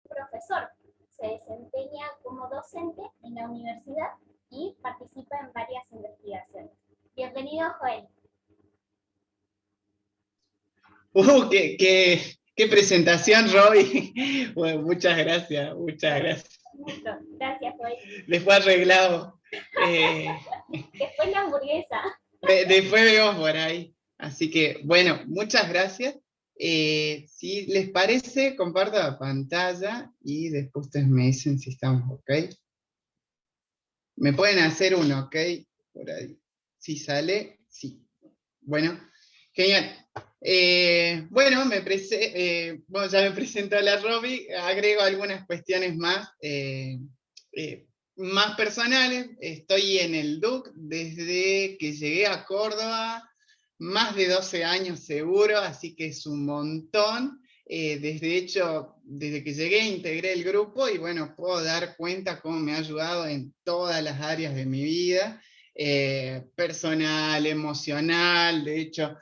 profesor. Se desempeña como docente en la universidad y participa en varias investigaciones. Bienvenido, Joel. Qué presentación, Roby. Bueno, muchas gracias, muchas gracias. Gracias, Joel. Después arreglado. Después la hamburguesa. Después vemos por ahí. Así que, bueno, muchas gracias. Si les parece, comparto la pantalla y después ustedes me dicen si estamos ok. Me pueden hacer un ok por ahí. Si sale, sí. Bueno, genial. Bueno, ya me presentó la Roby, agrego algunas cuestiones más personales. Estoy en el DUC desde que llegué a Córdoba, más de 12 años seguro, así que es un montón. Desde que llegué integré el grupo y bueno, puedo dar cuenta cómo me ha ayudado en todas las áreas de mi vida. Personal, emocional, de hecho,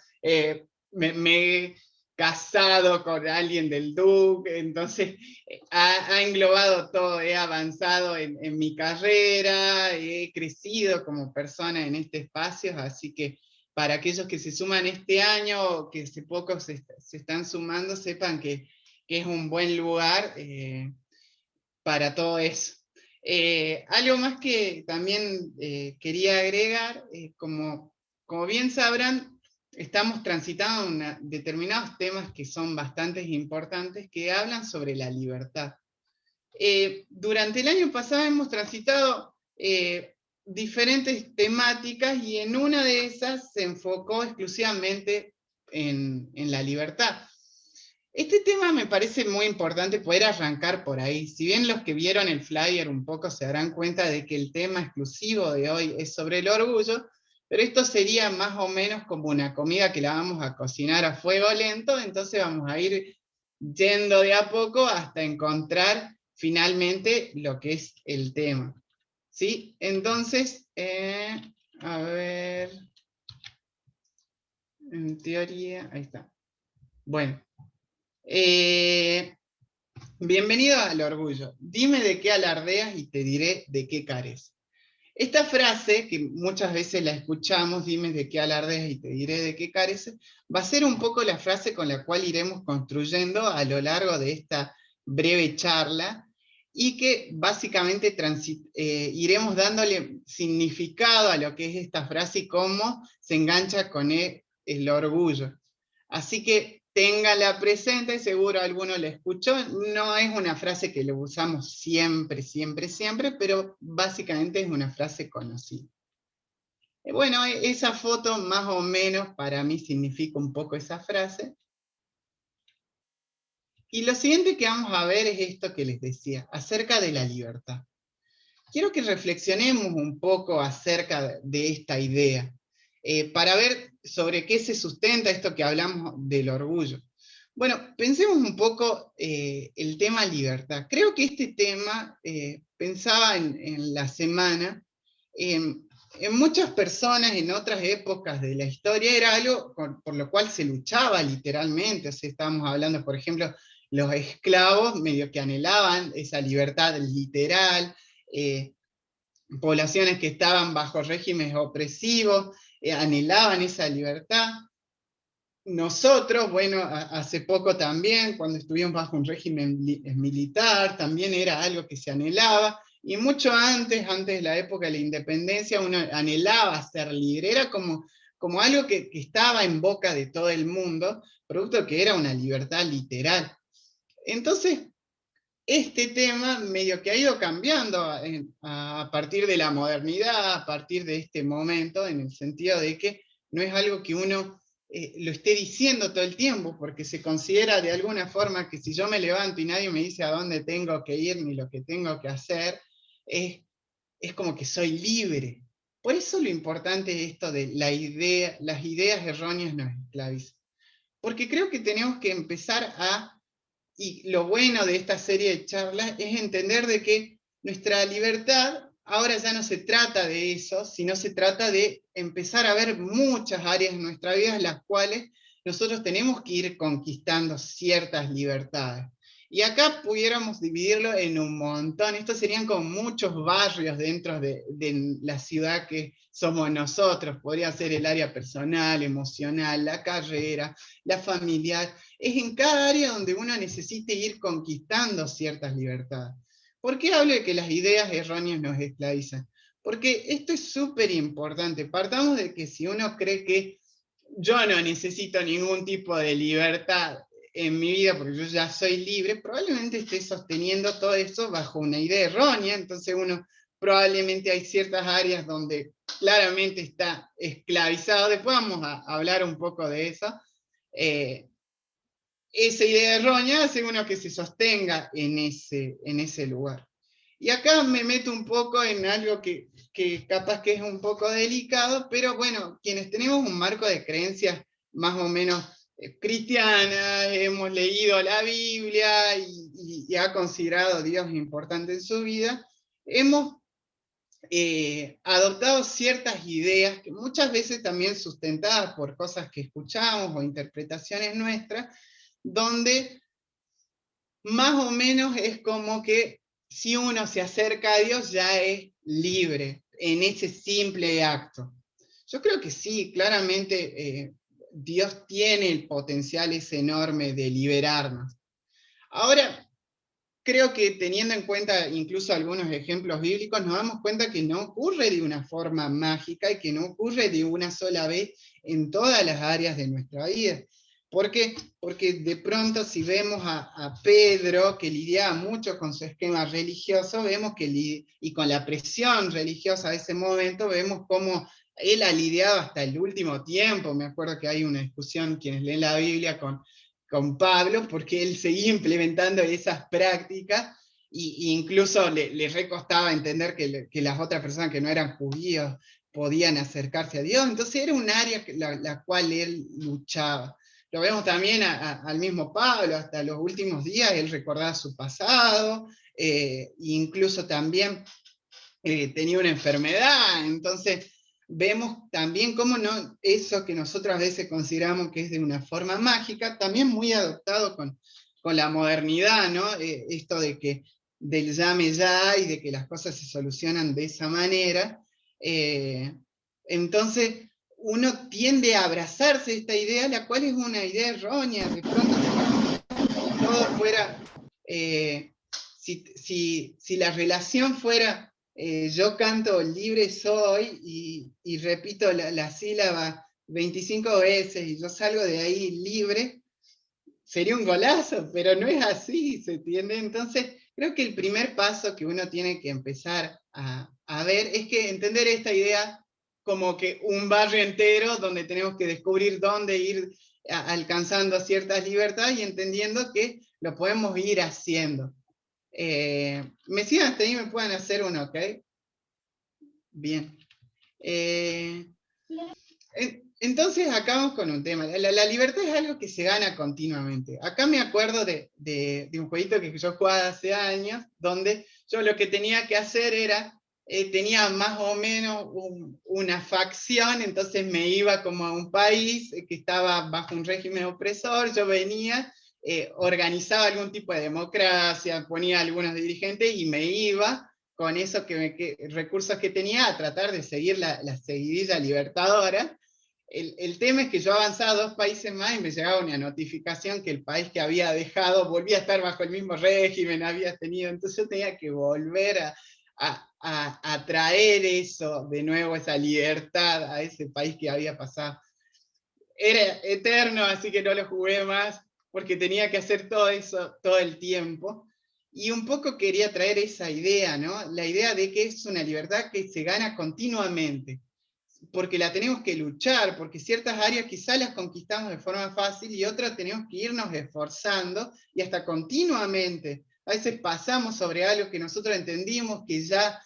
me he casado con alguien del DUC, entonces ha englobado todo, he avanzado en mi carrera, he crecido como persona en este espacio, así que para aquellos que se suman este año, que hace poco se están sumando, sepan que es un buen lugar para todo eso. Algo más que también quería agregar, como bien sabrán, estamos transitando determinados temas que son bastante importantes, que hablan sobre la libertad. Durante el año pasado hemos transitado diferentes temáticas y en una de esas se enfocó exclusivamente en la libertad. Este tema me parece muy importante poder arrancar por ahí. Si bien los que vieron el flyer un poco se darán cuenta de que el tema exclusivo de hoy es sobre el orgullo, pero esto sería más o menos como una comida que la vamos a cocinar a fuego lento, entonces vamos a ir yendo de a poco hasta encontrar finalmente lo que es el tema. ¿Sí? Entonces, a ver, en teoría, ahí está. Bueno. Bienvenido al orgullo. Dime de qué alardeas y te diré de qué careces. Esta frase, que muchas veces la escuchamos, dime de qué alardeas y te diré de qué careces, va a ser un poco la frase con la cual iremos construyendo a lo largo de esta breve charla y que básicamente iremos dándole significado a lo que es esta frase y cómo se engancha con el orgullo. Así que téngala presente, seguro alguno la escuchó, no es una frase que lo usamos siempre, siempre, siempre, pero básicamente es una frase conocida. Bueno, esa foto más o menos para mí significa un poco esa frase. Y lo siguiente que vamos a ver es esto que les decía, acerca de la libertad. Quiero que reflexionemos un poco acerca de esta idea, para ver sobre qué se sustenta esto que hablamos del orgullo. Bueno, pensemos un poco el tema libertad. Creo que este tema, pensaba en la semana, en muchas personas en otras épocas de la historia era algo por lo cual se luchaba literalmente. O sea, estábamos hablando, por ejemplo, los esclavos medio que anhelaban esa libertad literal, poblaciones que estaban bajo regímenes opresivos, anhelaban esa libertad. Nosotros, bueno, hace poco también, cuando estuvimos bajo un régimen militar, también era algo que se anhelaba, y mucho antes de la época de la independencia, uno anhelaba ser libre, era como algo que estaba en boca de todo el mundo, producto que era una libertad literal. Entonces, este tema medio que ha ido cambiando a partir de la modernidad, a partir de este momento, en el sentido de que no es algo que uno lo esté diciendo todo el tiempo, porque se considera de alguna forma que si yo me levanto y nadie me dice a dónde tengo que ir ni lo que tengo que hacer, es como que soy libre. Por eso lo importante es esto de las ideas erróneas nos esclavizan. Porque creo que tenemos que empezar y lo bueno de esta serie de charlas es entender de que nuestra libertad ahora ya no se trata de eso, sino se trata de empezar a ver muchas áreas de nuestra vida en las cuales nosotros tenemos que ir conquistando ciertas libertades. Y acá pudiéramos dividirlo en un montón. Estos serían como muchos barrios dentro de la ciudad que somos nosotros. Podría ser el área personal, emocional, la carrera, la familiar. Es en cada área donde uno necesite ir conquistando ciertas libertades. ¿Por qué hablo de que las ideas erróneas nos esclavizan? Porque esto es súper importante. Partamos de que si uno cree que yo no necesito ningún tipo de libertad en mi vida porque yo ya soy libre, probablemente esté sosteniendo todo eso bajo una idea errónea. Entonces uno probablemente hay ciertas áreas donde claramente está esclavizado. Después vamos a hablar un poco de eso. Esa idea errónea hace uno que se sostenga en ese lugar. Y acá me meto un poco en algo que capaz que es un poco delicado, pero bueno, quienes tenemos un marco de creencias más o menos cristianas, hemos leído la Biblia y ha considerado a Dios importante en su vida, hemos adoptado ciertas ideas que muchas veces también sustentadas por cosas que escuchamos o interpretaciones nuestras, donde más o menos es como que si uno se acerca a Dios ya es libre en ese simple acto. Yo creo que sí, claramente Dios tiene el potencial ese enorme de liberarnos. Ahora, creo que teniendo en cuenta incluso algunos ejemplos bíblicos, nos damos cuenta que no ocurre de una forma mágica y que no ocurre de una sola vez en todas las áreas de nuestra vida. ¿Por qué? Porque de pronto si vemos a Pedro, que lidiaba mucho con su esquema religioso, vemos que, y con la presión religiosa de ese momento, vemos cómo él ha lidiado hasta el último tiempo. Me acuerdo que hay una discusión, quienes leen la Biblia, con Pablo, porque él seguía implementando esas prácticas, e incluso le recostaba entender que las otras personas que no eran judíos podían acercarse a Dios. Entonces era un área la cual él luchaba. Lo vemos también al mismo Pablo, hasta los últimos días, él recordaba su pasado, incluso también tenía una enfermedad. Entonces vemos también cómo no, eso que nosotros a veces consideramos que es de una forma mágica, también muy adoptado con la modernidad, ¿no? Esto de que del llame ya y de que las cosas se solucionan de esa manera. Entonces uno tiende a abrazarse esta idea, la cual es una idea errónea. De pronto, si todo fuera, si la relación fuera yo canto libre soy y repito la sílaba 25 veces y yo salgo de ahí libre, sería un golazo, pero no es así, ¿se entiende? Entonces, creo que el primer paso que uno tiene que empezar a ver es que entender esta idea como que un barrio entero donde tenemos que descubrir dónde ir alcanzando ciertas libertades y entendiendo que lo podemos ir haciendo. Me sigan hasta ahí, me pueden hacer uno, ¿ok? Bien. Entonces acá vamos con un tema. La libertad es algo que se gana continuamente. Acá me acuerdo de un jueguito que yo jugaba hace años, donde yo lo que tenía que hacer era, tenía más o menos una facción, entonces me iba como a un país que estaba bajo un régimen opresor, yo venía, organizaba algún tipo de democracia, ponía algunos dirigentes y me iba con esos recursos que tenía a tratar de seguir la seguidilla libertadora. El tema es que yo avanzaba 2 países más y me llegaba una notificación que el país que había dejado volvía a estar bajo el mismo régimen, había tenido, entonces yo tenía que volver a traer eso, de nuevo esa libertad a ese país que había pasado. Era eterno, así que no lo jugué más, porque tenía que hacer todo eso todo el tiempo. Y un poco quería traer esa idea, ¿no? La idea de que es una libertad que se gana continuamente, porque la tenemos que luchar, porque ciertas áreas quizás las conquistamos de forma fácil y otras tenemos que irnos esforzando y hasta continuamente. A veces pasamos sobre algo que nosotros entendimos que ya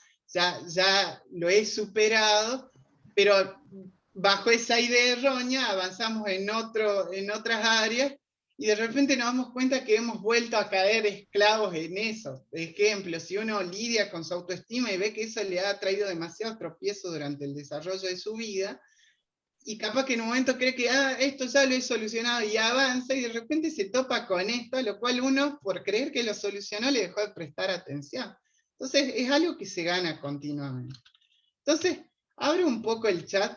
lo he superado, pero bajo esa idea errónea avanzamos en otras áreas y de repente nos damos cuenta que hemos vuelto a caer esclavos en eso. Por ejemplo, si uno lidia con su autoestima y ve que eso le ha traído demasiados tropiezos durante el desarrollo de su vida, y capaz que en un momento cree que esto ya lo he solucionado y avanza, y de repente se topa con esto, a lo cual uno, por creer que lo solucionó, le dejó de prestar atención. Entonces es algo que se gana continuamente. Entonces, abro un poco el chat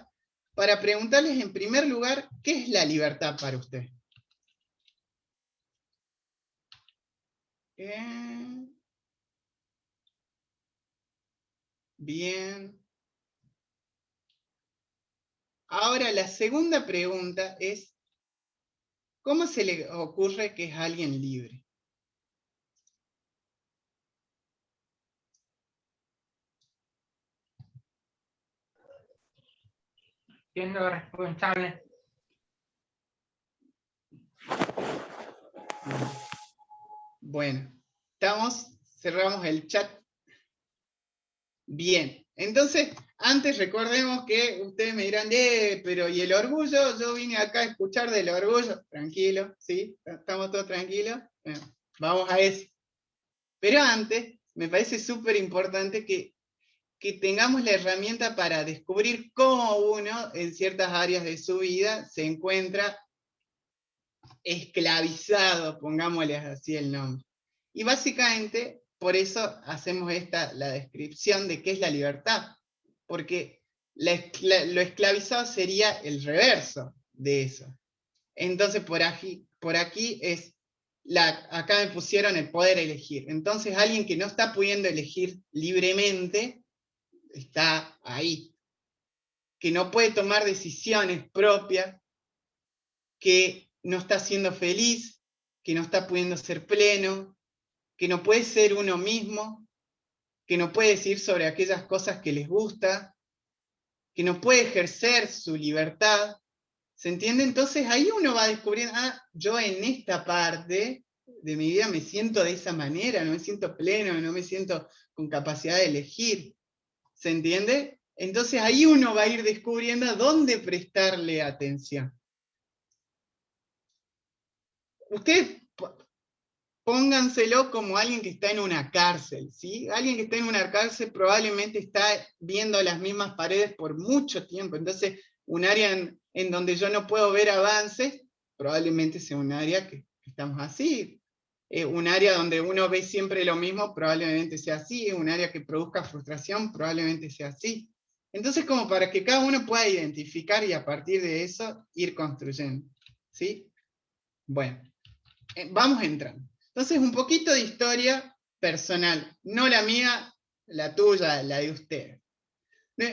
para preguntarles en primer lugar, ¿qué es la libertad para usted? Bien. Ahora, la segunda pregunta es, ¿cómo se le ocurre que es alguien libre? Siendo responsable. Bueno, cerramos el chat. Bien, entonces, antes recordemos que ustedes me dirán, pero ¿y el orgullo? Yo vine acá a escuchar del orgullo. Tranquilo, ¿sí? ¿Estamos todos tranquilos? Bueno, vamos a eso. Pero antes, me parece súper importante que tengamos la herramienta para descubrir cómo uno, en ciertas áreas de su vida, se encuentra esclavizado, pongámosle así el nombre. Y básicamente, por eso hacemos la descripción de qué es la libertad, porque lo esclavizado sería el reverso de eso. Entonces, por aquí es, acá me pusieron el poder elegir. Entonces, alguien que no está pudiendo elegir libremente, está ahí, que no puede tomar decisiones propias, que no está siendo feliz, que no está pudiendo ser pleno, que no puede ser uno mismo, que no puede decir sobre aquellas cosas que les gusta, que no puede ejercer su libertad. ¿Se entiende? Entonces ahí uno va descubriendo, yo en esta parte de mi vida me siento de esa manera, no me siento pleno, no me siento con capacidad de elegir. ¿Se entiende? Entonces ahí uno va a ir descubriendo a dónde prestarle atención. Ustedes pónganselo como alguien que está en una cárcel, ¿sí? Alguien que está en una cárcel probablemente está viendo las mismas paredes por mucho tiempo, entonces un área en donde yo no puedo ver avances, probablemente sea un área que estamos así. Un área donde uno ve siempre lo mismo, probablemente sea así. Un área que produzca frustración, probablemente sea así. Entonces, como para que cada uno pueda identificar y a partir de eso ir construyendo, ¿sí? Bueno, vamos entrando. Entonces, un poquito de historia personal, no la mía, la tuya, la de usted.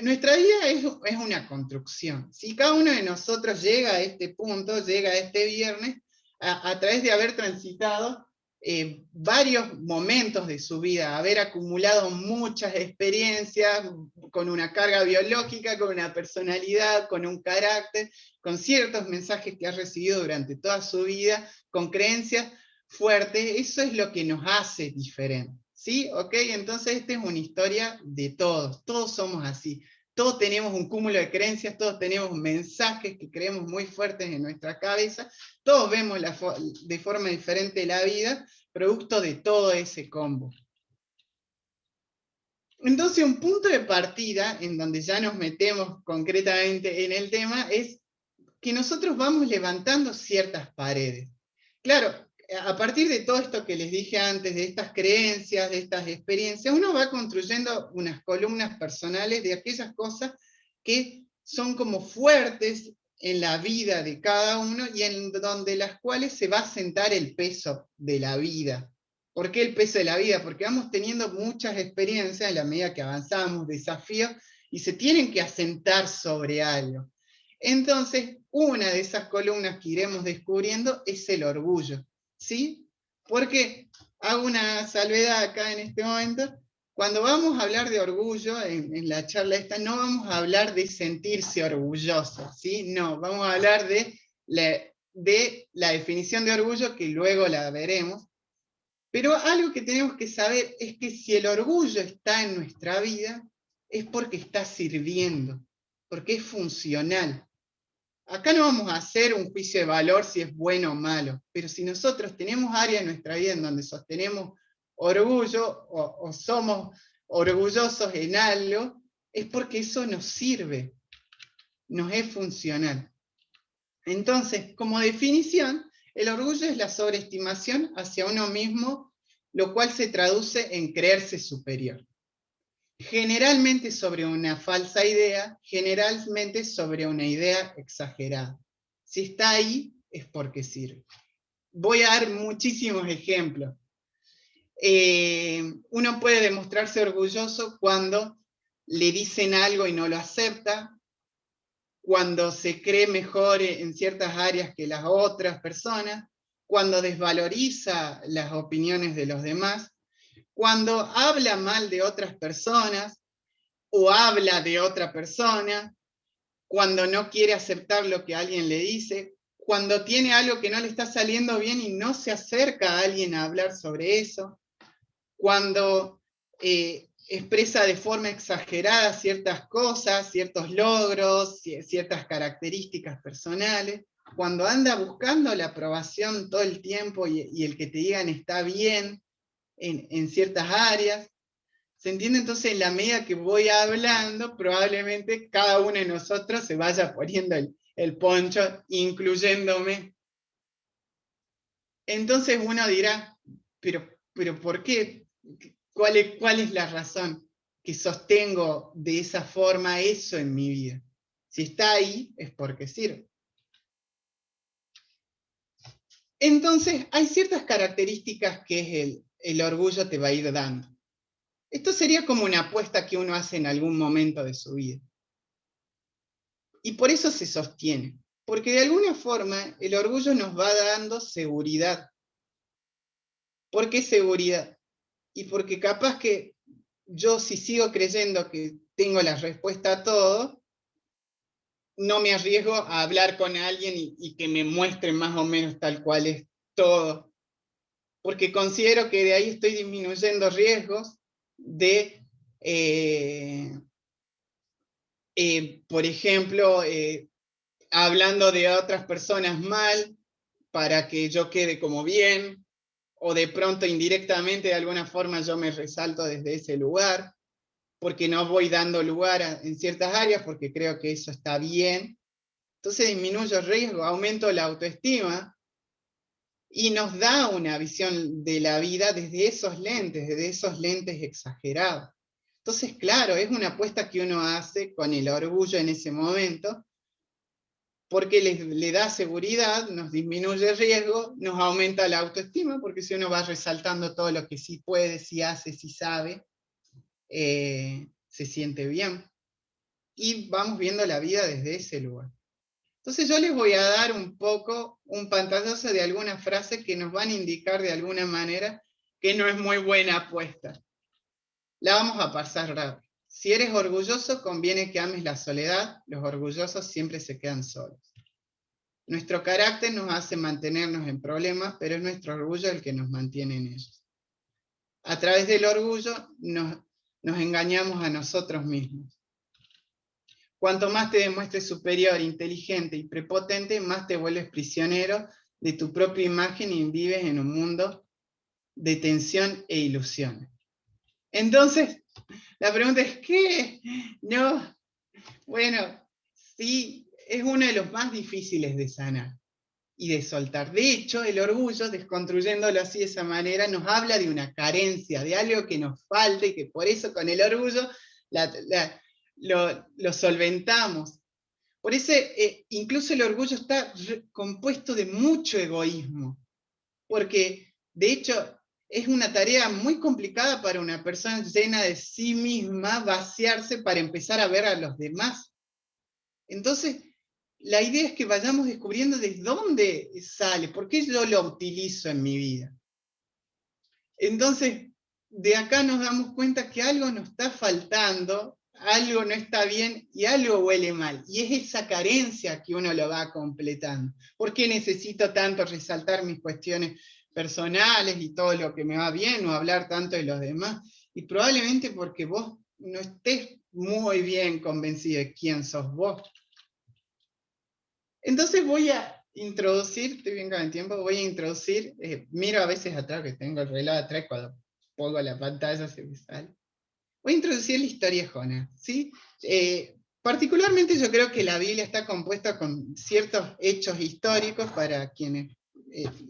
Nuestra vida es una construcción. Si cada uno de nosotros llega a este punto, llega a este viernes, a través de haber transitado varios momentos de su vida, haber acumulado muchas experiencias con una carga biológica, con una personalidad, con un carácter, con ciertos mensajes que ha recibido durante toda su vida, con creencias fuertes, eso es lo que nos hace diferentes. ¿Sí? ¿Ok? Entonces esta es una historia de todos somos así. Todos tenemos un cúmulo de creencias, todos tenemos mensajes que creemos muy fuertes en nuestra cabeza, todos vemos de forma diferente la vida, producto de todo ese combo. Entonces un punto de partida, en donde ya nos metemos concretamente en el tema, es que nosotros vamos levantando ciertas paredes. Claro, a partir de todo esto que les dije antes, de estas creencias, de estas experiencias, uno va construyendo unas columnas personales de aquellas cosas que son como fuertes en la vida de cada uno y en donde las cuales se va a sentar el peso de la vida. ¿Por qué el peso de la vida? Porque vamos teniendo muchas experiencias en la medida que avanzamos, desafíos, y se tienen que asentar sobre algo. Entonces, una de esas columnas que iremos descubriendo es el orgullo, ¿sí? Porque hago una salvedad acá en este momento. Cuando vamos a hablar de orgullo, en la charla esta, no vamos a hablar de sentirse orgulloso, ¿sí? No, vamos a hablar de la definición de orgullo, que luego la veremos. Pero algo que tenemos que saber es que si el orgullo está en nuestra vida, es porque está sirviendo, porque es funcional. Acá no vamos a hacer un juicio de valor si es bueno o malo, pero si nosotros tenemos áreas en nuestra vida en donde sostenemos orgullo o somos orgullosos en algo, es porque eso nos sirve. nos es funcional. Entonces, como definición, el orgullo es la sobreestimación hacia uno mismo, lo cual se traduce en creerse superior. Generalmente sobre una falsa idea, generalmente sobre una idea exagerada. Si está ahí, es porque sirve. Voy a dar muchísimos ejemplos. Uno puede demostrarse orgulloso cuando le dicen algo y no lo acepta, cuando se cree mejor en ciertas áreas que las otras personas, cuando desvaloriza las opiniones de los demás, cuando habla mal de otras personas o habla de otra persona, cuando no quiere aceptar lo que alguien le dice, cuando tiene algo que no le está saliendo bien y no se acerca a alguien a hablar sobre eso, cuando expresa de forma exagerada ciertas cosas, ciertos logros, ciertas características personales, cuando anda buscando la aprobación todo el tiempo y el que te digan está bien en ciertas áreas. ¿Se entiende? Entonces, en la medida que voy hablando, probablemente cada uno de nosotros se vaya poniendo el poncho, incluyéndome. Entonces uno dirá, pero ¿por qué? ¿Cuál es la razón que sostengo de esa forma eso en mi vida? Si está ahí, es porque sirve. Entonces, hay ciertas características que el orgullo te va a ir dando. Esto sería como una apuesta que uno hace en algún momento de su vida. Y por eso se sostiene. Porque de alguna forma el orgullo nos va dando seguridad. ¿Por qué seguridad? Y porque capaz que yo si sigo creyendo que tengo la respuesta a todo, no me arriesgo a hablar con alguien y que me muestre más o menos tal cual es todo. Porque considero que de ahí estoy disminuyendo riesgos de, por ejemplo, hablando de otras personas mal para que yo quede como bien, o de pronto indirectamente de alguna forma yo me resalto desde ese lugar, porque no voy dando lugar en ciertas áreas, porque creo que eso está bien. Entonces disminuyo el riesgo, aumento la autoestima y nos da una visión de la vida desde esos lentes exagerados. Entonces, claro, es una apuesta que uno hace con el orgullo en ese momento, porque le da seguridad, nos disminuye el riesgo, nos aumenta la autoestima, porque si uno va resaltando todo lo que sí puede, sí hace, sí sabe, se siente bien. Y vamos viendo la vida desde ese lugar. Entonces yo les voy a dar un poco un pantallazo de algunas frases que nos van a indicar de alguna manera que no es muy buena apuesta. La vamos a pasar rápido. Si eres orgulloso, conviene que ames la soledad. Los orgullosos siempre se quedan solos. Nuestro carácter nos hace mantenernos en problemas, pero es nuestro orgullo el que nos mantiene en ellos. A través del orgullo nos engañamos a nosotros mismos. Cuanto más te demuestres superior, inteligente y prepotente, más te vuelves prisionero de tu propia imagen y vives en un mundo de tensión e ilusiones. Entonces, la pregunta es, ¿qué? No, bueno, sí, es uno de los más difíciles de sanar y de soltar. De hecho, el orgullo, desconstruyéndolo así de esa manera, nos habla de una carencia, de algo que nos falta y que por eso con el orgullo lo solventamos. Por eso incluso el orgullo está compuesto de mucho egoísmo, porque de hecho es una tarea muy complicada para una persona llena de sí misma vaciarse para empezar a ver a los demás. Entonces, la idea es que vayamos descubriendo de dónde sale, por qué yo lo utilizo en mi vida. Entonces, de acá nos damos cuenta que algo nos está faltando, algo no está bien y algo huele mal. Y es esa carencia que uno lo va completando. ¿Por qué necesito tanto resaltar mis cuestiones personales y todo lo que me va bien o hablar tanto de los demás? Y probablemente porque vos no estés muy bien convencido de quién sos vos. Entonces voy a introducir, estoy bien con el tiempo, voy a introducir, miro a veces atrás, que tengo el reloj atrás, cuando pongo la pantalla se me sale. Voy a introducir la historia de Jonás, ¿sí? particularmente yo creo que la Biblia está compuesta con ciertos hechos históricos para quienes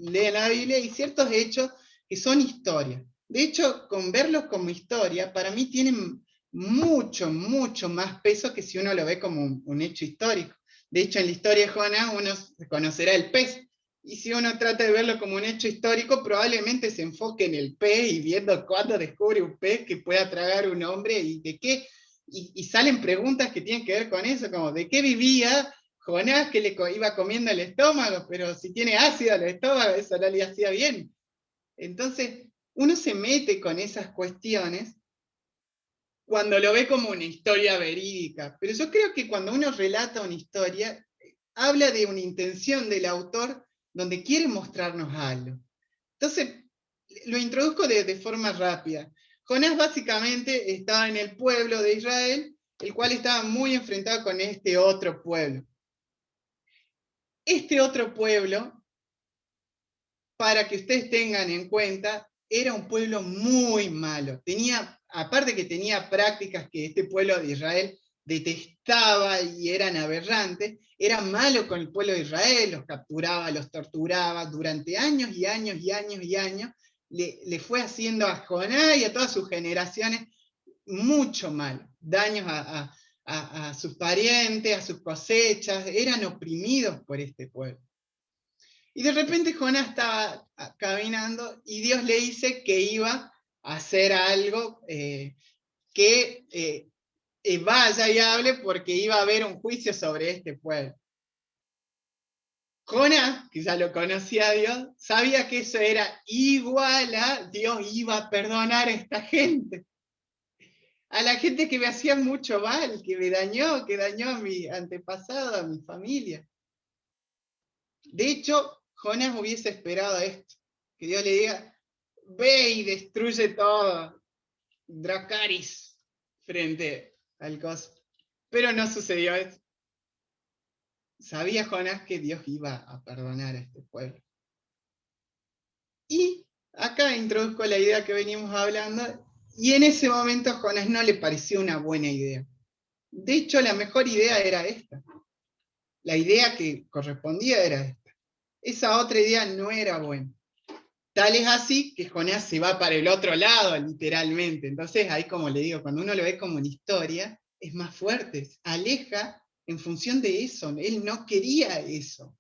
leen la Biblia y ciertos hechos que son historia. De hecho, con verlos como historia, para mí tienen mucho, mucho más peso que si uno lo ve como un hecho histórico. De hecho, en la historia de Jonás uno conocerá el pez, y si uno trata de verlo como un hecho histórico, probablemente se enfoque en el pez y viendo cuándo descubre un pez que pueda tragar un hombre y de qué. Y salen preguntas que tienen que ver con eso, como de qué vivía Jonás, que le iba comiendo el estómago, pero si tiene ácido el estómago, eso no le hacía bien. Entonces, uno se mete con esas cuestiones cuando lo ve como una historia verídica. Pero yo creo que cuando uno relata una historia, habla de una intención del autor donde quiere mostrarnos algo. Entonces, lo introduzco de forma rápida. Jonás básicamente estaba en el pueblo de Israel, el cual estaba muy enfrentado con este otro pueblo. Este otro pueblo, para que ustedes tengan en cuenta, era un pueblo muy malo. Aparte que tenía prácticas que este pueblo de Israel detestaba y eran aberrantes, era malo con el pueblo de Israel, los capturaba, los torturaba durante años y años y años y años. Le fue haciendo a Jonás y a todas sus generaciones mucho mal, daños a sus parientes, a sus cosechas, eran oprimidos por este pueblo. Y de repente Jonás estaba caminando y Dios le dice que iba a hacer algo, que vaya y hable porque iba a haber un juicio sobre este pueblo. Jonás, que ya lo conocía a Dios, sabía que eso era igual a Dios iba a perdonar a esta gente. A la gente que me hacía mucho mal, que dañó a mi antepasado, a mi familia. De hecho, Jonás hubiese esperado esto, que Dios le diga, ve y destruye todo, Dracaris, frente al costo. Pero no sucedió eso. Sabía Jonás que Dios iba a perdonar a este pueblo. Y acá introduzco la idea que venimos hablando, y en ese momento a Jonás no le pareció una buena idea. De hecho, la mejor idea era esta. La idea que correspondía era esta. Esa otra idea no era buena. Tal es así que Jonás se va para el otro lado, literalmente. Entonces, ahí como le digo, cuando uno lo ve como una historia, es más fuerte, aleja en función de eso. Él no quería eso.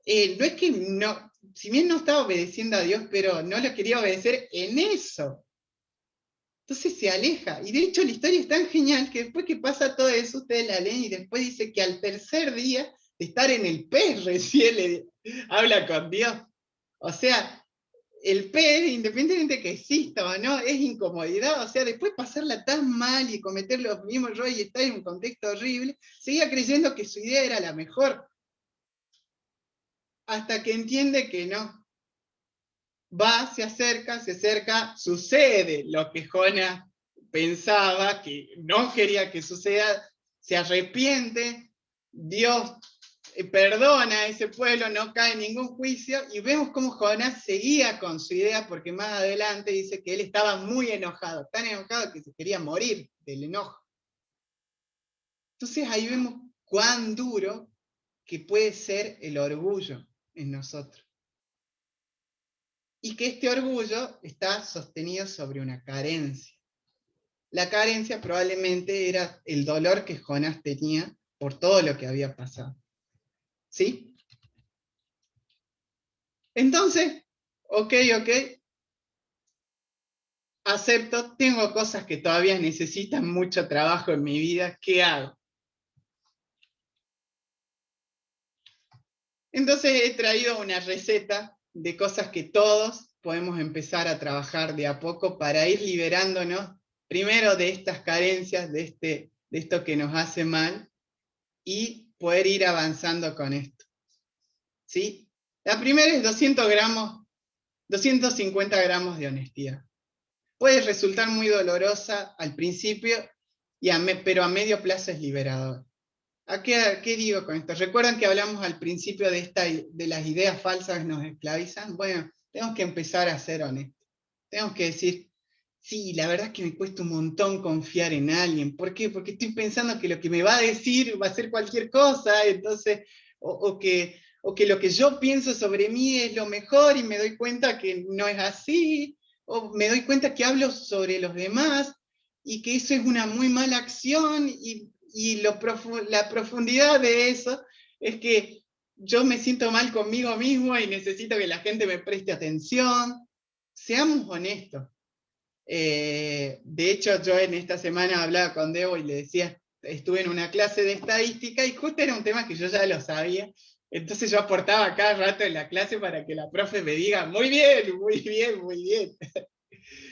No es que no, si bien no estaba obedeciendo a Dios, pero no lo quería obedecer en eso. Entonces se aleja. Y de hecho la historia es tan genial que después que pasa todo eso, ustedes la leen y después dice que al tercer día de estar en el pez recién le habla con Dios. O sea, el pez, independientemente de que exista o no, es incomodidad. O sea, después pasarla tan mal y cometer los mismos errores y estar en un contexto horrible, seguía creyendo que su idea era la mejor. Hasta que entiende que no. Va, se acerca, sucede lo que Jonás pensaba, que no quería que suceda, se arrepiente, Dios perdona a ese pueblo, no cae en ningún juicio, y vemos cómo Jonás seguía con su idea, porque más adelante dice que él estaba muy enojado, tan enojado que se quería morir del enojo. Entonces ahí vemos cuán duro que puede ser el orgullo en nosotros. Y que este orgullo está sostenido sobre una carencia. La carencia probablemente era el dolor que Jonás tenía por todo lo que había pasado. ¿Sí? Entonces, ok, acepto, tengo cosas que todavía necesitan mucho trabajo en mi vida, ¿qué hago? Entonces he traído una receta de cosas que todos podemos empezar a trabajar de a poco para ir liberándonos primero de estas carencias, de esto que nos hace mal, y poder ir avanzando con esto. ¿Sí? La primera es 250 gramos de honestidad. Puede resultar muy dolorosa al principio, pero a medio plazo es liberador. ¿Qué digo con esto? ¿Recuerdan que hablamos al principio de las ideas falsas que nos esclavizan? Bueno, tenemos que empezar a ser honestos. Tenemos que decir, sí, la verdad es que me cuesta un montón confiar en alguien. ¿Por qué? Porque estoy pensando que lo que me va a decir va a ser cualquier cosa, entonces, o que lo que yo pienso sobre mí es lo mejor y me doy cuenta que no es así, o me doy cuenta que hablo sobre los demás y que eso es una muy mala acción y la profundidad de eso es que yo me siento mal conmigo mismo y necesito que la gente me preste atención. Seamos honestos. De hecho, yo en esta semana hablaba con Debo y le decía, estuve en una clase de estadística y justo era un tema que yo ya lo sabía, entonces yo aportaba cada rato en la clase para que la profe me diga, muy bien, muy bien, muy bien.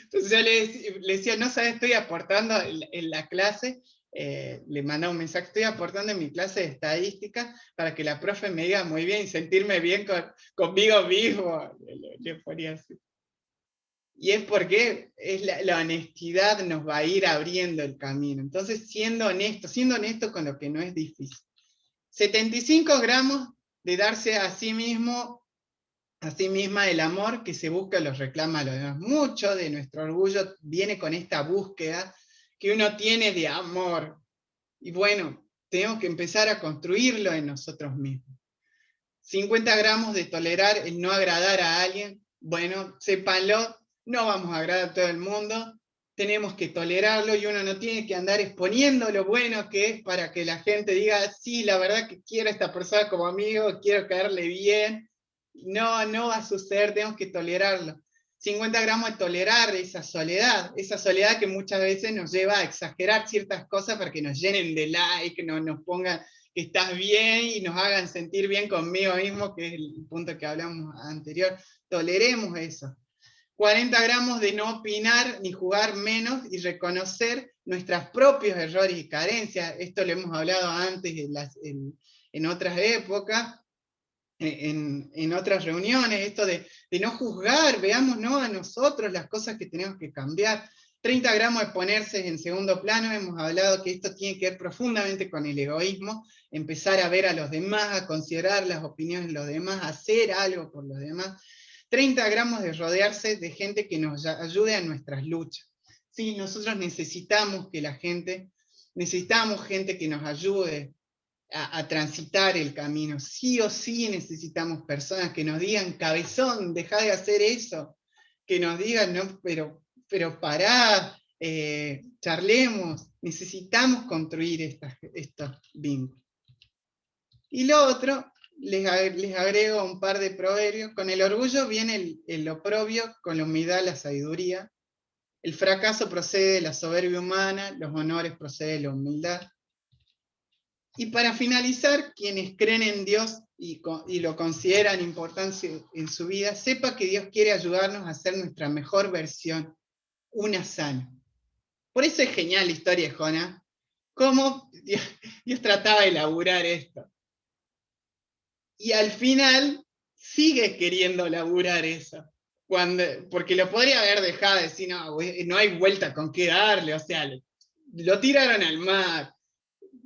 Entonces yo le decía, no sabes, estoy aportando en la clase, le mandaba un mensaje, estoy aportando en mi clase de estadística para que la profe me diga muy bien y sentirme bien conmigo mismo, le ponía así. Y es porque la honestidad nos va a ir abriendo el camino. Entonces, siendo honesto con lo que no es difícil. 75 gramos de darse a sí mismo, a sí misma el amor que se busca los reclama a los demás. Mucho de nuestro orgullo viene con esta búsqueda que uno tiene de amor. Y bueno, tenemos que empezar a construirlo en nosotros mismos. 50 gramos de tolerar el no agradar a alguien. Bueno, sépanlo, no vamos a agradar a todo el mundo, tenemos que tolerarlo y uno no tiene que andar exponiendo lo bueno que es para que la gente diga, sí, la verdad que quiero a esta persona como amigo, quiero caerle bien. No, no va a suceder, tenemos que tolerarlo. 50 gramos de tolerar esa soledad que muchas veces nos lleva a exagerar ciertas cosas para que nos llenen de like, nos pongan que estás bien y nos hagan sentir bien conmigo mismo, que es el punto que hablamos anterior. Toleremos eso. 40 gramos de no opinar ni jugar menos y reconocer nuestros propios errores y carencias. Esto lo hemos hablado antes en otras épocas, en otras reuniones, esto de no juzgar, veamos ¿no? a nosotros las cosas que tenemos que cambiar. 30 gramos de ponerse en segundo plano, hemos hablado que esto tiene que ver profundamente con el egoísmo, empezar a ver a los demás, a considerar las opiniones de los demás, hacer algo por los demás. 30 gramos de rodearse de gente que nos ayude a nuestras luchas. Sí, nosotros necesitamos gente que nos ayude a transitar el camino. Sí o sí necesitamos personas que nos digan, cabezón, deja de hacer eso. Que nos digan, no, pero pará, charlemos. Necesitamos construir estos vínculos. Y lo otro, les agrego un par de proverbios. Con el orgullo viene el oprobio, con la humildad la sabiduría. El fracaso procede de la soberbia humana, los honores proceden de la humildad. Y para finalizar, quienes creen en Dios y lo consideran importante en su vida, sepa que Dios quiere ayudarnos a ser nuestra mejor versión, una sana. Por eso es genial la historia de Jonás, cómo Dios trataba de elaborar esto. Y al final sigue queriendo laburar eso. Porque lo podría haber dejado de decir, no hay vuelta con qué darle, o sea, lo tiraron al mar,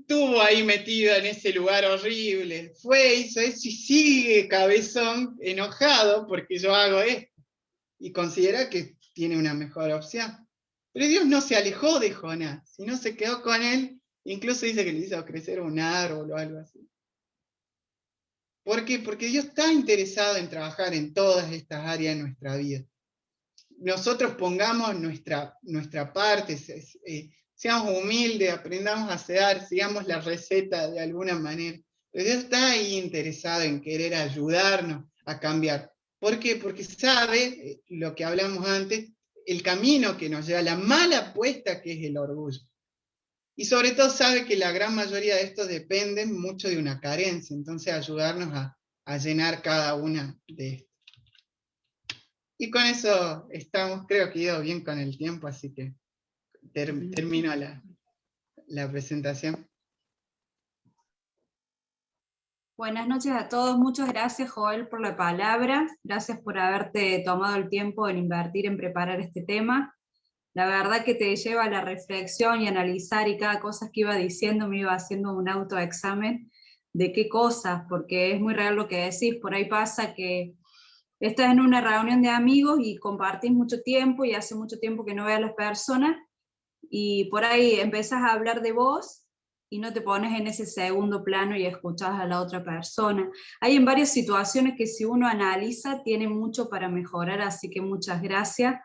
estuvo ahí metido en ese lugar horrible, hizo eso y sigue cabezón, enojado porque yo hago esto, y considera que tiene una mejor opción. Pero Dios no se alejó de Jonás, sino se quedó con él, incluso dice que le hizo crecer un árbol o algo así. ¿Por qué? Porque Dios está interesado en trabajar en todas estas áreas de nuestra vida. Nosotros pongamos nuestra parte, seamos humildes, aprendamos a hacer, sigamos la receta de alguna manera. Pero Dios está ahí interesado en querer ayudarnos a cambiar. ¿Por qué? Porque sabe, lo que hablamos antes, el camino que nos lleva, la mala apuesta que es el orgullo. Y sobre todo sabe que la gran mayoría de esto depende mucho de una carencia, entonces ayudarnos a llenar cada una de estas. Y con eso estamos, creo que he ido bien con el tiempo, así que termino la presentación. Buenas noches a todos, muchas gracias Joel por la palabra, gracias por haberte tomado el tiempo en invertir en preparar este tema. La verdad que te lleva a la reflexión y analizar, y cada cosa que iba diciendo me iba haciendo un autoexamen de qué cosas, porque es muy real lo que decís. Por ahí pasa que estás en una reunión de amigos y compartís mucho tiempo y hace mucho tiempo que no ves a las personas y por ahí empezás a hablar de vos y no te pones en ese segundo plano y escuchás a la otra persona. Hay en varias situaciones que si uno analiza tiene mucho para mejorar, así que muchas gracias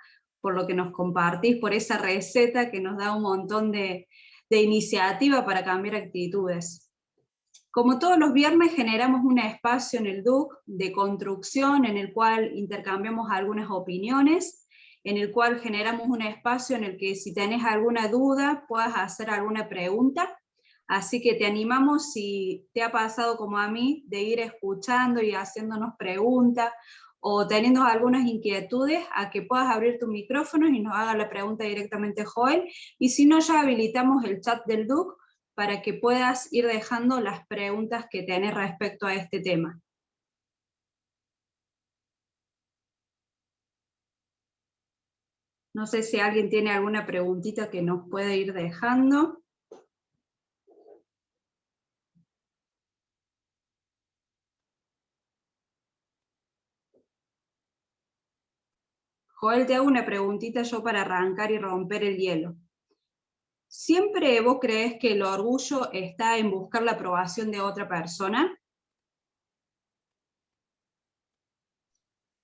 por lo que nos compartís, por esa receta que nos da un montón de iniciativa para cambiar actitudes. Como todos los viernes generamos un espacio en el DUC de construcción en el cual intercambiamos algunas opiniones, en el cual generamos un espacio en el que si tenés alguna duda puedas hacer alguna pregunta, así que te animamos, si te ha pasado como a mí, de ir escuchando y haciéndonos preguntas, o teniendo algunas inquietudes, a que puedas abrir tu micrófono y nos haga la pregunta directamente Joel, y si no ya habilitamos el chat del DUC, para que puedas ir dejando las preguntas que tenés respecto a este tema. No sé si alguien tiene alguna preguntita que nos puede ir dejando. Joel, te hago una preguntita yo para arrancar y romper el hielo. ¿Siempre vos crees que el orgullo está en buscar la aprobación de otra persona?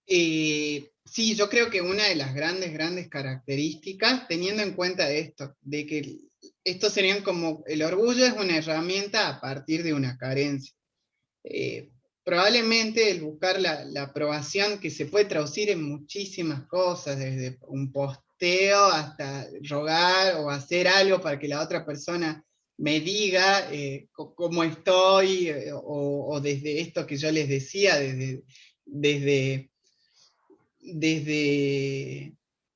Sí, yo creo que una de las grandes características, teniendo en cuenta esto, de que esto serían como, el orgullo es una herramienta a partir de una carencia. Probablemente el buscar la aprobación, que se puede traducir en muchísimas cosas, desde un posteo hasta rogar o hacer algo para que la otra persona me diga cómo estoy, o desde esto que yo les decía, desde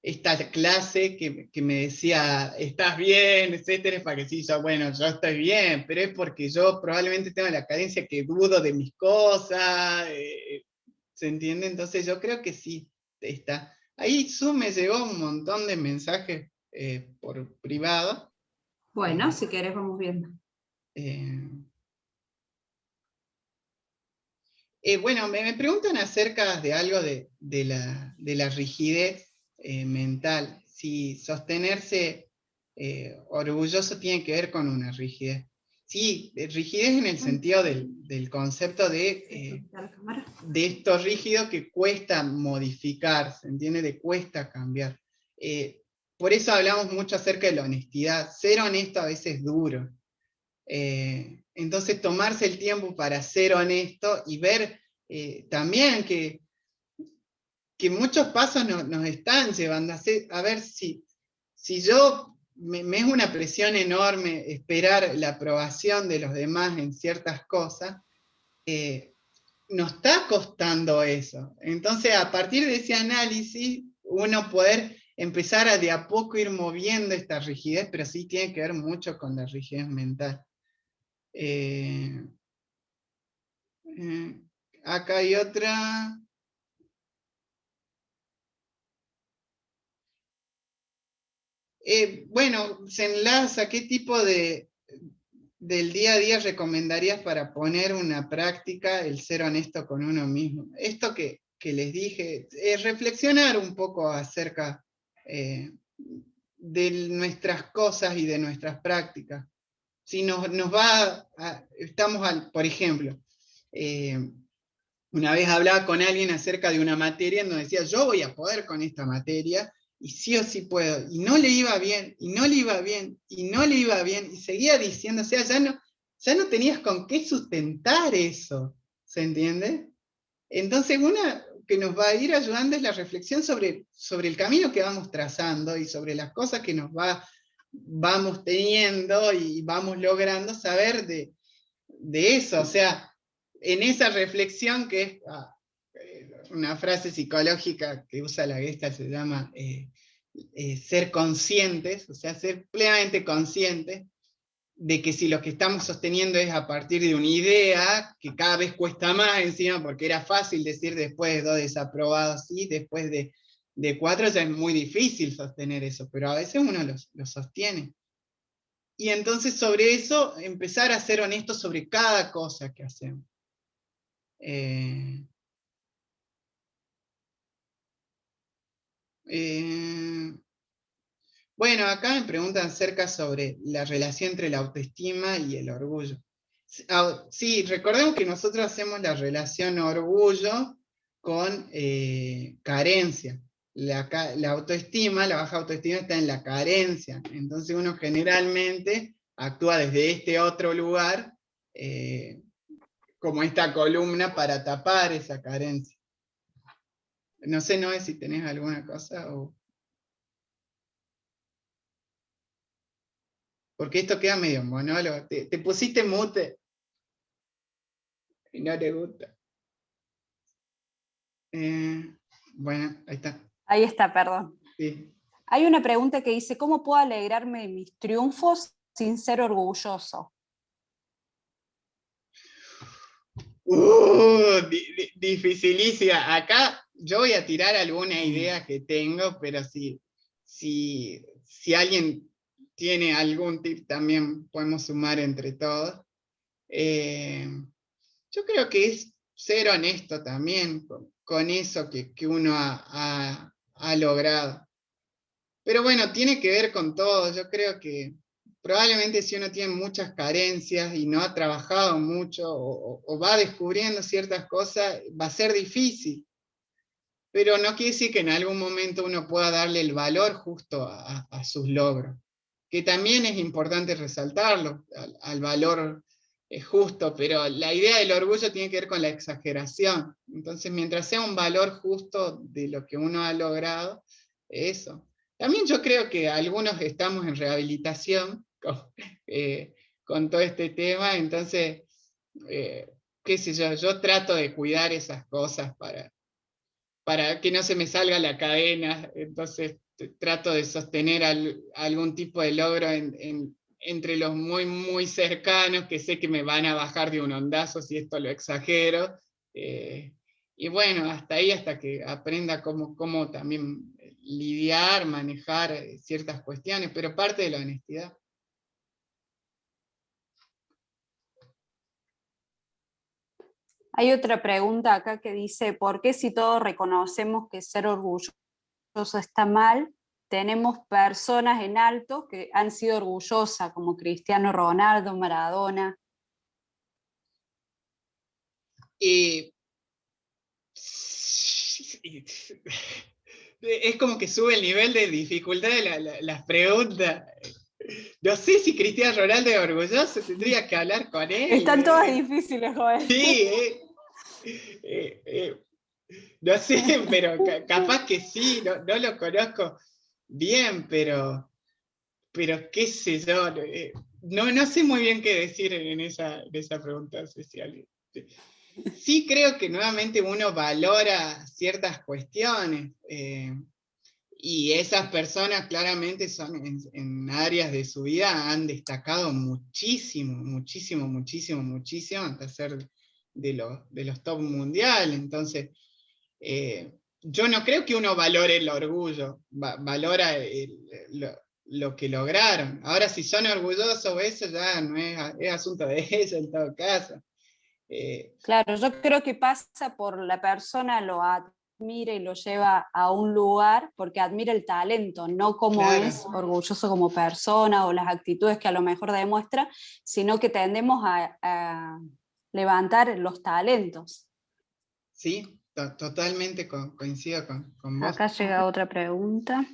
esta clase que me decía, ¿estás bien?, etcétera, para que sí, bueno, yo estoy bien, pero es porque yo probablemente tengo la carencia que dudo de mis cosas, ¿se entiende? Entonces yo creo que sí, está. Ahí Zoom me llegó un montón de mensajes por privado. Bueno, si querés vamos viendo. Bueno, me preguntan acerca de algo de la rigidez mental, si sostenerse orgulloso tiene que ver con una rigidez. Sí, rigidez en el sentido del concepto de esto rígido que cuesta modificar, ¿se entiende? De cuesta cambiar. Por eso hablamos mucho acerca de la honestidad. Ser honesto a veces es duro. Entonces tomarse el tiempo para ser honesto y ver también que muchos pasos nos están llevando a ver si yo me es una presión enorme esperar la aprobación de los demás en ciertas cosas, nos está costando eso. Entonces a partir de ese análisis uno poder empezar a de a poco ir moviendo esta rigidez, pero sí tiene que ver mucho con la rigidez mental. Acá hay otra. Bueno, se enlaza, ¿qué tipo del día a día recomendarías para poner una práctica el ser honesto con uno mismo? Esto que les dije, reflexionar un poco acerca de nuestras cosas y de nuestras prácticas. Si nos va, por ejemplo, una vez hablaba con alguien acerca de una materia en donde decía, yo voy a poder con esta materia, y sí o sí puedo, y no le iba bien, y no le iba bien, y no le iba bien, y seguía diciendo, o sea, ya no tenías con qué sustentar eso, ¿se entiende? Entonces una que nos va a ir ayudando es la reflexión sobre el camino que vamos trazando, y sobre las cosas que vamos teniendo, y vamos logrando saber de eso, o sea, en esa reflexión que es una frase psicológica que usa la Gestalt, se llama ser conscientes, o sea, ser plenamente conscientes de que si lo que estamos sosteniendo es a partir de una idea, que cada vez cuesta más encima, porque era fácil decir después de 2 desaprobados, sí, después de 4 ya es muy difícil sostener eso, pero a veces uno lo sostiene. Y entonces sobre eso empezar a ser honestos sobre cada cosa que hacemos. Bueno, acá me preguntan acerca sobre la relación entre la autoestima y el orgullo. Sí, recordemos que nosotros hacemos la relación orgullo con carencia. La autoestima, la baja autoestima está en la carencia. Entonces uno generalmente actúa desde este otro lugar, como esta columna, para tapar esa carencia. No sé, Noé, si tenés alguna cosa o... Porque esto queda medio monólogo. Te pusiste mute y no te gusta. Bueno, ahí está. Ahí está, perdón. Sí. Hay una pregunta que dice, ¿cómo puedo alegrarme de mis triunfos sin ser orgulloso? Dificilísima. Acá yo voy a tirar alguna idea que tengo, pero si alguien tiene algún tip también podemos sumar entre todos. Yo creo que es ser honesto también con eso que uno ha logrado. Pero bueno, tiene que ver con todo. Yo creo que probablemente si uno tiene muchas carencias y no ha trabajado mucho o va descubriendo ciertas cosas, va a ser difícil. Pero no quiere decir que en algún momento uno pueda darle el valor justo a sus logros. Que también es importante resaltarlo, al valor justo, pero la idea del orgullo tiene que ver con la exageración. Entonces, mientras sea un valor justo de lo que uno ha logrado, eso. También yo creo que algunos estamos en rehabilitación con todo este tema, entonces, qué sé yo trato de cuidar esas cosas para que no se me salga la cadena, entonces trato de sostener algún tipo de logro entre los muy, muy cercanos, que sé que me van a bajar de un ondazo si esto lo exagero, y bueno, hasta ahí, hasta que aprenda cómo también lidiar, manejar ciertas cuestiones, pero parte de la honestidad. Hay otra pregunta acá que dice, ¿por qué si todos reconocemos que ser orgulloso está mal, tenemos personas en alto que han sido orgullosas, como Cristiano Ronaldo, Maradona? Es como que sube el nivel de dificultad de las preguntas. No sé si Cristiano Ronaldo es orgulloso, tendría que hablar con él. Están todas difíciles, Joel. Sí, no sé, pero capaz que sí, no lo conozco bien, pero qué sé yo, no sé muy bien qué decir en esa pregunta social. Sí creo que nuevamente uno valora ciertas cuestiones, y esas personas claramente son en áreas de su vida han destacado muchísimo, muchísimo, muchísimo, muchísimo hasta ser de los top mundial. Entonces, yo no creo que uno valore el orgullo, valora lo que lograron. Ahora, si son orgullosos, eso ya no es asunto de ellos en todo caso. Claro, yo creo que pasa por la persona, lo admira y lo lleva a un lugar porque admira el talento, no como Claro. es orgulloso como persona o las actitudes que a lo mejor demuestra, sino que tendemos a levantar los talentos. Sí, totalmente coincido con vos. Acá llega otra pregunta.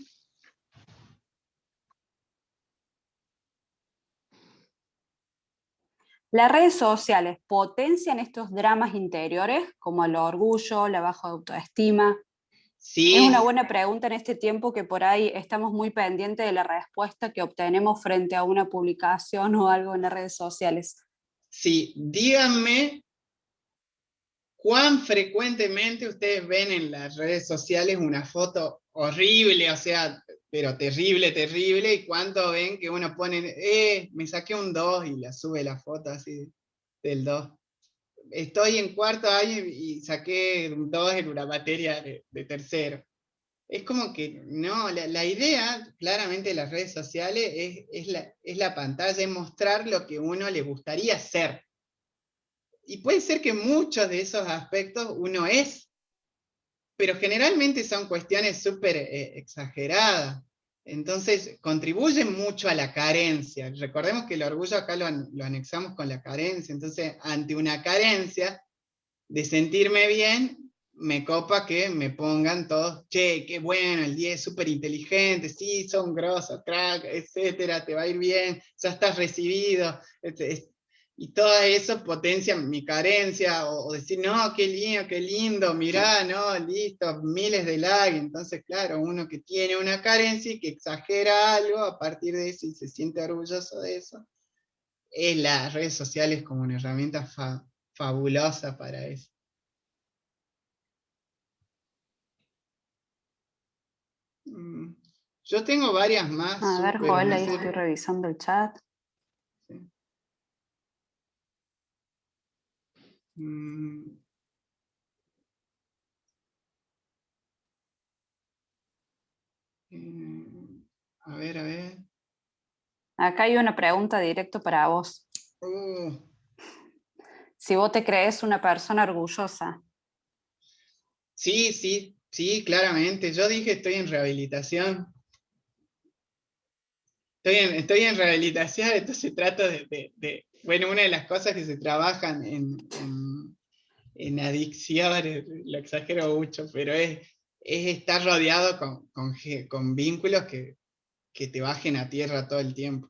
¿Las redes sociales potencian estos dramas interiores como el orgullo, la baja autoestima? Sí, Es una buena pregunta en este tiempo que por ahí estamos muy pendientes de la respuesta que obtenemos frente a una publicación o algo en las redes sociales. sí, díganme cuán frecuentemente ustedes ven en las redes sociales una foto horrible, o sea, pero terrible, terrible, y cuánto ven que uno pone, me saqué un 2 y la sube la foto así del 2. Estoy en cuarto año y saqué un 2 en una materia de tercero. Es como que, no, la idea claramente de las redes sociales es la pantalla, es mostrar lo que uno le gustaría ser. Y puede ser que muchos de esos aspectos uno es, pero generalmente son cuestiones súper exageradas. Entonces, contribuyen mucho a la carencia. Recordemos que el orgullo acá lo anexamos con la carencia. Entonces, ante una carencia de sentirme bien, me copa que me pongan todos, che, qué bueno, el 10 es súper inteligente, sí, son grosos, crack, etcétera, te va a ir bien, ya estás recibido. Y todo eso potencia mi carencia, o decir, no, qué lindo, mirá, no, listo, miles de likes. Entonces, claro, uno que tiene una carencia y que exagera algo a partir de eso y se siente orgulloso de eso, es las redes sociales como una herramienta fabulosa para eso. Yo tengo varias más. A ver, súper, Joel, no ahí sé. estoy revisando el chat. Sí. Mm, a ver, a ver. Acá hay una pregunta directo para vos. Si vos te crees una persona orgullosa. Sí, claramente. Yo dije estoy en rehabilitación. Estoy en rehabilitación, entonces trato bueno, una de las cosas que se trabajan en adicciones, lo exagero mucho, pero es estar rodeado con vínculos que te bajen a tierra todo el tiempo.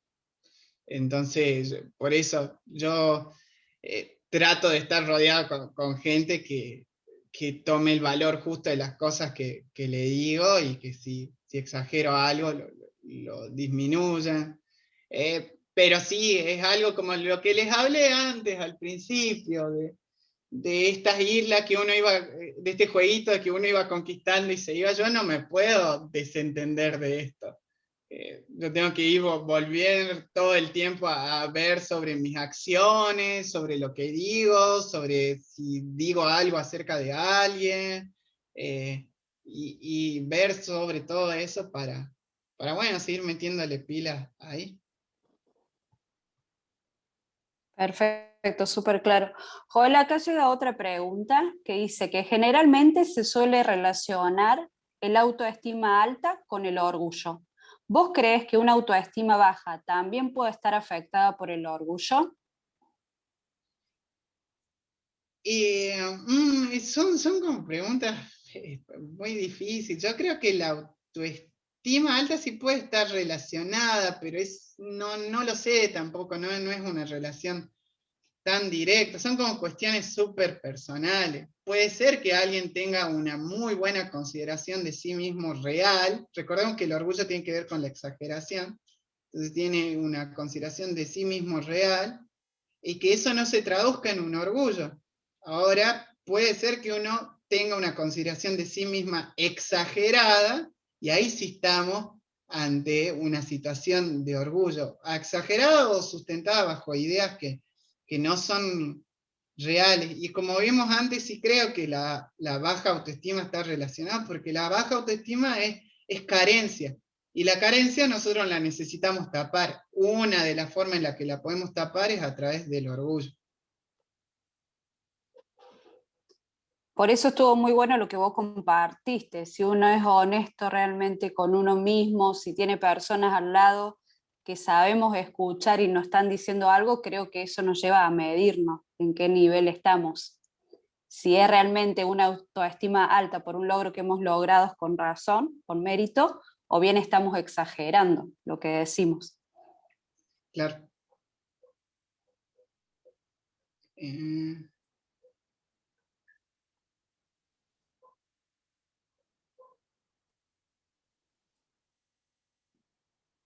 Entonces, por eso yo trato de estar rodeado con gente que tome el valor justo de las cosas que le digo, y que si exagero algo lo disminuya. Pero sí, es algo como lo que les hablé antes, al principio, de estas islas que uno iba, de este jueguito que uno iba conquistando y se iba. Yo no me puedo desentender de esto. Yo tengo que ir volver todo el tiempo a ver sobre mis acciones, sobre lo que digo, sobre si digo algo acerca de alguien, y ver sobre todo eso bueno, seguir metiéndole pilas ahí. Perfecto, súper claro. Joel, acá llega otra pregunta que dice que generalmente se suele relacionar el autoestima alta con el orgullo. ¿Vos crees que una autoestima baja también puede estar afectada por el orgullo? Son como preguntas muy difíciles. Yo creo que la autoestima alta sí puede estar relacionada, pero no lo sé tampoco, no es una relación tan directa. Son como cuestiones súper personales. Puede ser que alguien tenga una muy buena consideración de sí mismo real. Recordemos que el orgullo tiene que ver con la exageración. Entonces tiene una consideración de sí mismo real, y que eso no se traduzca en un orgullo. Ahora, puede ser que uno tenga una consideración de sí misma exagerada, y ahí sí estamos ante una situación de orgullo, exagerada o sustentada bajo ideas que no son reales. Y como vimos antes, sí creo que la baja autoestima está relacionada, porque la baja autoestima es carencia. Y la carencia nosotros la necesitamos tapar. Una de las formas en las que la podemos tapar es a través del orgullo. Por eso estuvo muy bueno lo que vos compartiste. Si uno es honesto realmente con uno mismo, si tiene personas al lado que sabemos escuchar y nos están diciendo algo, creo que eso nos lleva a medirnos en qué nivel estamos. Si es realmente una autoestima alta por un logro que hemos logrado con razón, con mérito, o bien estamos exagerando lo que decimos. Claro.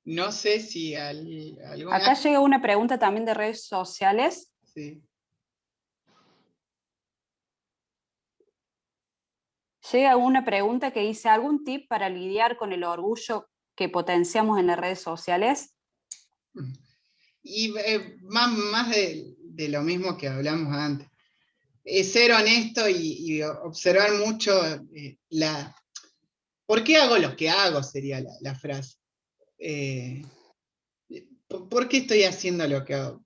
No sé si alguna... Acá llega una pregunta también de redes sociales. Sí. Llega una pregunta que dice, ¿algún tip para lidiar con el orgullo que potenciamos en las redes sociales? Y más de lo mismo que hablamos antes. Ser honesto y observar mucho ¿por qué hago lo que hago? Sería la frase. ¿Por qué estoy haciendo lo que hago?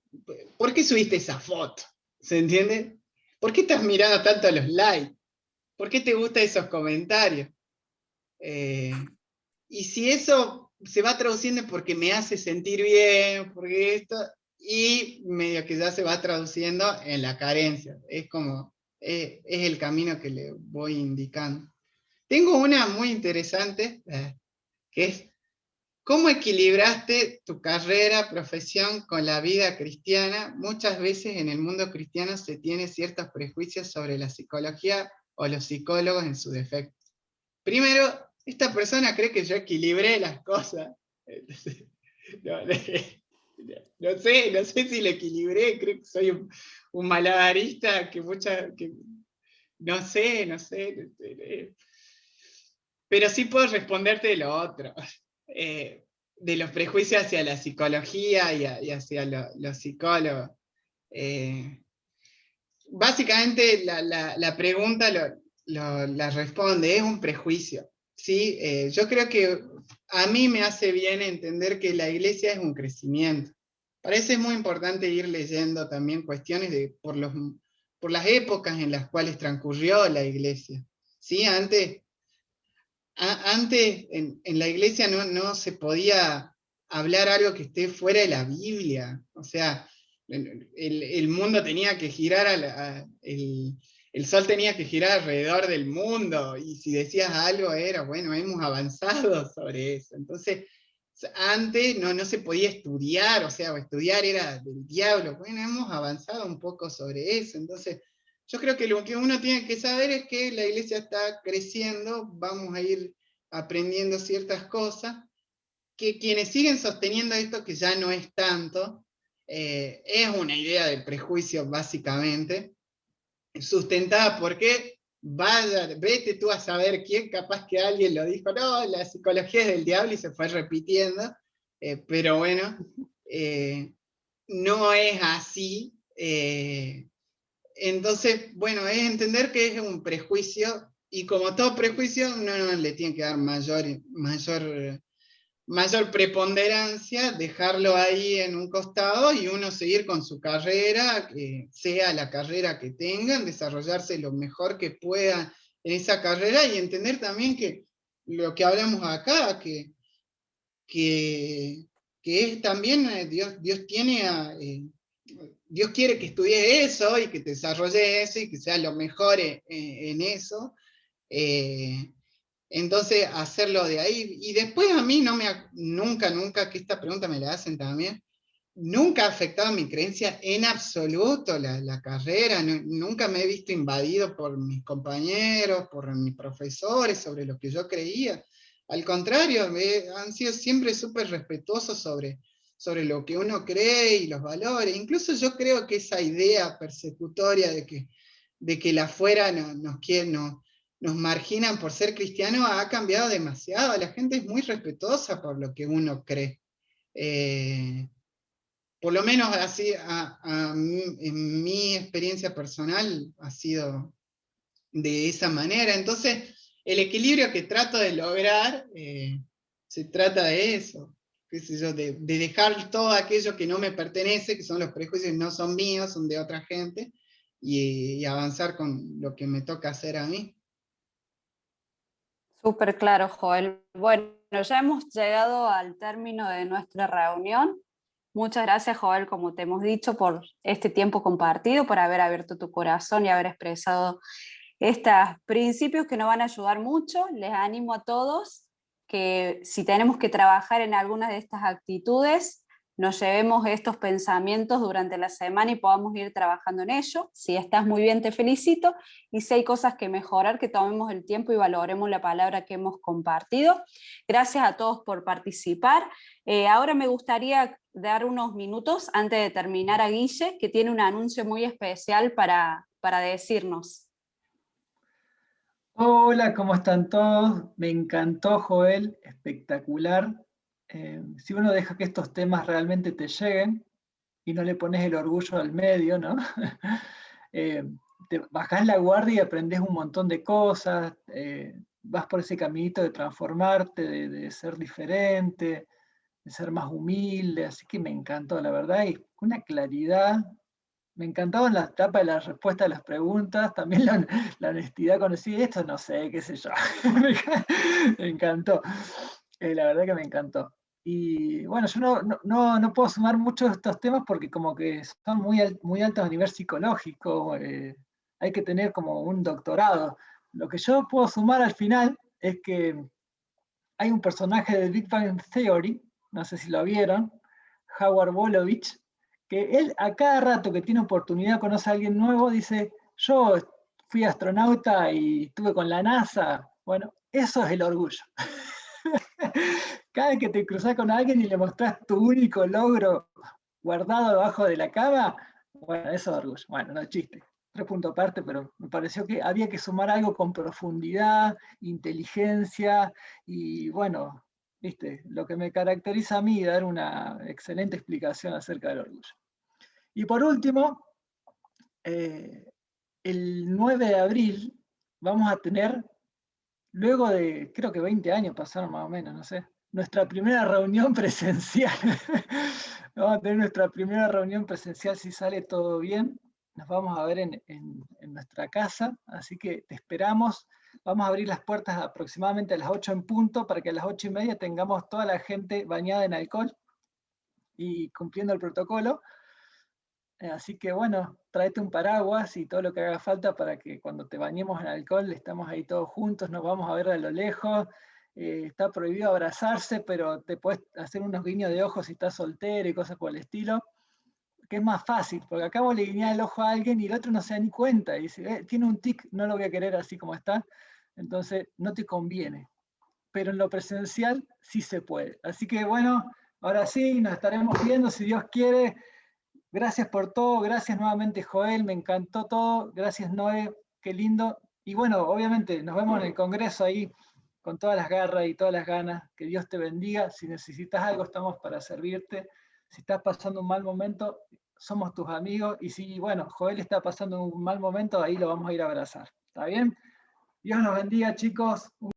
¿Por qué subiste esa foto? ¿Se entiende? ¿Por qué estás mirando tanto los likes? ¿por qué te gustan esos comentarios? Y si eso se va traduciendo porque me hace sentir bien, porque esto, y medio que ya se va traduciendo en la carencia. Es como, es el camino que le voy indicando. Tengo una muy interesante, que es, ¿cómo equilibraste tu carrera, profesión con la vida cristiana? Muchas veces en el mundo cristiano se tiene ciertos prejuicios sobre la psicología o los psicólogos en su defecto. Primero, esta persona cree que yo equilibré las cosas. Entonces, no sé si lo equilibré, creo que soy un malabarista no sé. Pero sí puedo responderte de lo otro, de los prejuicios hacia la psicología y hacia los psicólogos. Básicamente la pregunta la responde, es un prejuicio. ¿Sí? Yo creo que a mí me hace bien entender que la iglesia es un crecimiento. Parece muy importante ir leyendo también cuestiones por las épocas en las cuales transcurrió la iglesia. ¿Sí? Antes en la iglesia no se podía hablar algo que esté fuera de la Biblia. O sea, el mundo tenía que girar, el sol tenía que girar alrededor del mundo, y si decías algo era, bueno, hemos avanzado sobre eso. Entonces, antes no se podía estudiar, o sea, estudiar era del diablo. Bueno, hemos avanzado un poco sobre eso. Entonces, yo creo que lo que uno tiene que saber es que la iglesia está creciendo, vamos a ir aprendiendo ciertas cosas, que quienes siguen sosteniendo esto, que ya no es tanto, es una idea de prejuicio básicamente, sustentada porque, vete tú a saber quién, capaz que alguien lo dijo, no, la psicología es del diablo y se fue repitiendo, pero bueno, no es así. Entonces, bueno, es entender que es un prejuicio, y como todo prejuicio, no le tiene que dar mayor preponderancia, dejarlo ahí en un costado y uno seguir con su carrera, sea la carrera que tengan, desarrollarse lo mejor que pueda en esa carrera, y entender también que lo que hablamos acá, que es también, Dios quiere que estudies eso y que te desarrolles eso y que seas lo mejor en eso. Entonces, hacerlo de ahí. Y después a mí nunca, que esta pregunta me la hacen también, nunca ha afectado mi creencia en absoluto la carrera. Nunca me he visto invadido por mis compañeros, por mis profesores, sobre lo que yo creía. Al contrario, han sido siempre súper respetuosos sobre lo que uno cree y los valores. Incluso yo creo que esa idea persecutoria de que la afuera nos marginan por ser cristianos ha cambiado demasiado. La gente es muy respetuosa por lo que uno cree. Por lo menos así, en mi experiencia personal ha sido de esa manera. Entonces, el equilibrio que trato de lograr, se trata de eso, qué sé yo, de dejar todo aquello que no me pertenece, que son los prejuicios, no son míos, son de otra gente, y avanzar con lo que me toca hacer a mí. Súper claro, Joel. Bueno, ya hemos llegado al término de nuestra reunión. Muchas gracias, Joel, como te hemos dicho, por este tiempo compartido, por haber abierto tu corazón y haber expresado estos principios que nos van a ayudar mucho. Les animo a todos que si tenemos que trabajar en algunas de estas actitudes, nos llevemos estos pensamientos durante la semana y podamos ir trabajando en ello. Si estás muy bien, te felicito, y si hay cosas que mejorar, que tomemos el tiempo y valoremos la palabra que hemos compartido. Gracias a todos por participar. Ahora me gustaría dar unos minutos antes de terminar a Guille, que tiene un anuncio muy especial para decirnos. Hola, ¿cómo están todos? Me encantó, Joel, espectacular. Si uno deja que estos temas realmente te lleguen y no le pones el orgullo al medio, ¿no? Te bajás la guardia y aprendes un montón de cosas, vas por ese caminito de transformarte, de ser diferente, de ser más humilde, así que me encantó, la verdad, y una claridad Me encantaba la etapa de la respuesta a las preguntas, también la honestidad cuando decía esto, no sé, qué sé yo. Me encantó. La verdad que me encantó. Y bueno, yo no puedo sumar mucho de estos temas porque como que son muy altos a nivel psicológico, hay que tener como un doctorado. Lo que yo puedo sumar al final es que hay un personaje de Big Bang Theory, no sé si lo vieron, Howard Wolowitz, que él a cada rato que tiene oportunidad conoce a alguien nuevo, dice, yo fui astronauta y estuve con la NASA. Bueno, eso es el orgullo. Cada vez que te cruzas con alguien y le mostrás tu único logro guardado debajo de la cama, bueno, eso es orgullo. Bueno, no es chiste. 3 puntos aparte, pero me pareció que había que sumar algo con profundidad, inteligencia y bueno, viste, lo que me caracteriza a mí, dar una excelente explicación acerca del orgullo. Y por último, el 9 de abril vamos a tener, luego de, creo que 20 años pasaron más o menos, no sé, nuestra primera reunión presencial. Vamos a tener nuestra primera reunión presencial si sale todo bien. Nos vamos a ver en nuestra casa, así que te esperamos. Vamos a abrir las puertas aproximadamente a las 8 en punto para que a las 8:30 tengamos toda la gente bañada en alcohol y cumpliendo el protocolo. Así que bueno, tráete un paraguas y todo lo que haga falta para que cuando te bañemos en alcohol estamos ahí todos juntos, nos vamos a ver a lo lejos. Está prohibido abrazarse, pero te puedes hacer unos guiños de ojos si estás soltero y cosas por el estilo, que es más fácil, porque acá vos le guiñás el ojo a alguien y el otro no se da ni cuenta, y dice, tiene un tic, no lo voy a querer así como está, entonces no te conviene. Pero en lo presencial sí se puede. Así que bueno, ahora sí, nos estaremos viendo si Dios quiere. Gracias por todo, gracias nuevamente Joel, me encantó todo, gracias Noé, qué lindo. Y bueno, obviamente nos vemos en el Congreso ahí con todas las garras y todas las ganas. Que Dios te bendiga. Si necesitas algo, estamos para servirte. Si estás pasando un mal momento, somos tus amigos. Y si, bueno, Joel está pasando un mal momento, ahí lo vamos a ir a abrazar. ¿Está bien? Dios nos bendiga, chicos.